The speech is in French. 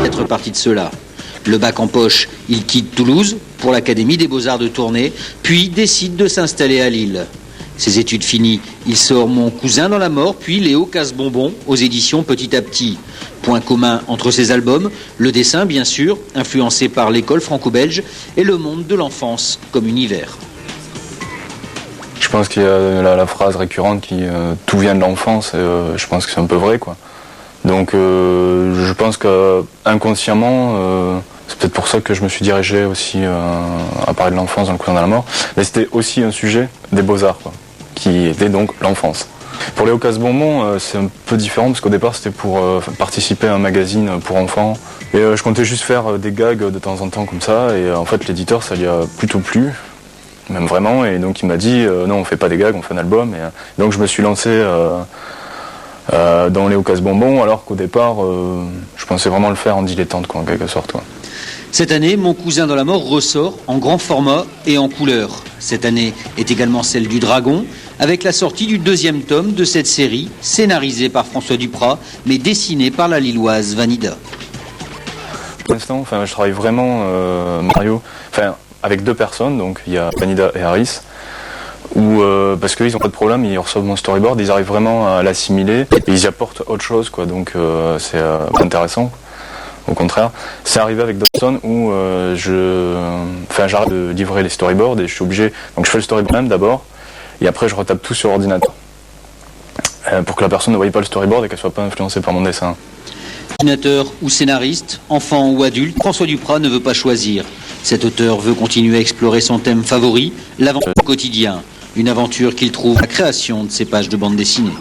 Être parti de cela. Le bac en poche, il quitte Toulouse pour l'Académie des Beaux-Arts de Tournai, puis décide de s'installer à Lille. Ses études finies, il sort Mon cousin dans la mort, puis Léo Casse-Bonbon aux éditions Petit à Petit. Point commun entre ces albums, le dessin bien sûr, influencé par l'école franco-belge, et le monde de l'enfance comme univers. Je pense qu'il y a la phrase récurrente qui tout vient de l'enfance, je pense que c'est un peu vrai, quoi. Donc je pense qu'inconsciemment, c'est peut-être pour ça que je me suis dirigé aussi à parler de l'enfance dans Le cousin dans la mort, mais c'était aussi un sujet des beaux-arts, quoi, qui était donc l'enfance. Pour Léo Casse-Bonbon, c'est un peu différent parce qu'au départ c'était pour participer à un magazine pour enfants et je comptais juste faire des gags de temps en temps comme ça et en fait l'éditeur ça lui a plutôt plu, même vraiment, et donc il m'a dit non on fait pas des gags, on fait un album, et donc je me suis lancé dans Léo Casse-Bonbon alors qu'au départ je pensais vraiment le faire en dilettante, quoi, en quelque sorte, quoi. Cette année, Mon cousin dans la mort ressort en grand format et en couleur. Cette année est également celle du Dragon, avec la sortie du 2e tome de cette série, scénarisée par François Duprat, mais dessinée par la Lilloise Vanida. Pour l'instant, je travaille vraiment Mario, avec 2 personnes, donc il y a Vanida et Harris, parce qu'ils n'ont pas de problème, ils reçoivent mon storyboard, ils arrivent vraiment à l'assimiler, et ils y apportent autre chose, quoi, donc c'est intéressant. Au contraire, c'est arrivé avec d'autres personnes où j'arrête de livrer les storyboards et je suis obligé, donc je fais le storyboard même d'abord et après je retape tout sur l'ordinateur pour que la personne ne voie pas le storyboard et qu'elle soit pas influencée par mon dessin. Dessinateur ou scénariste, enfant ou adulte, François Duprat ne veut pas choisir. Cet auteur veut continuer à explorer son thème favori, l'aventure au quotidien, une aventure qu'il trouve à la création de ses pages de bande dessinée.